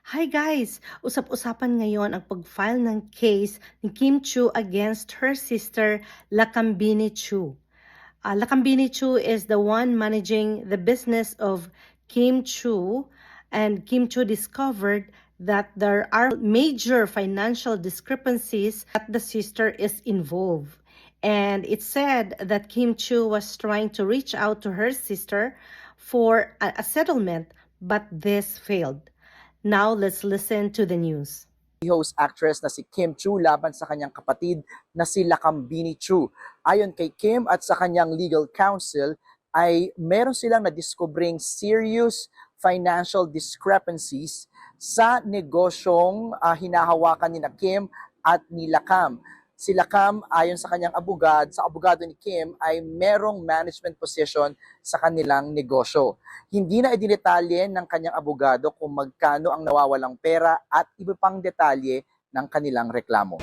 Hi guys! Usap-usapan ngayon ang pag-file ng case ni Kim Chiu against her sister Lakambini Chiu. Lakambini Chiu is the one managing the business of Kim Chiu, and Kim Chiu discovered that there are major financial discrepancies that the sister is involved. And it said that Kim Chiu was trying to reach out to her sister for a settlement, but this failed. Now let's listen to the news. Host actress na si Kim Chiu laban sa kanyang kapatid na si Lakambini Chiu. Ayon kay Kim at sa kanyang legal counsel ay meron silang nadiskobring serious financial discrepancies sa negosyong hinahawakan ni Kim at ni Lakam. Si Lakam, ayon sa kanyang abogado ni Kim, ay merong management position sa kanilang negosyo. Hindi na idinitalye ng kanyang abogado kung magkano ang nawawalang pera at iba pang detalye ng kanilang reklamo.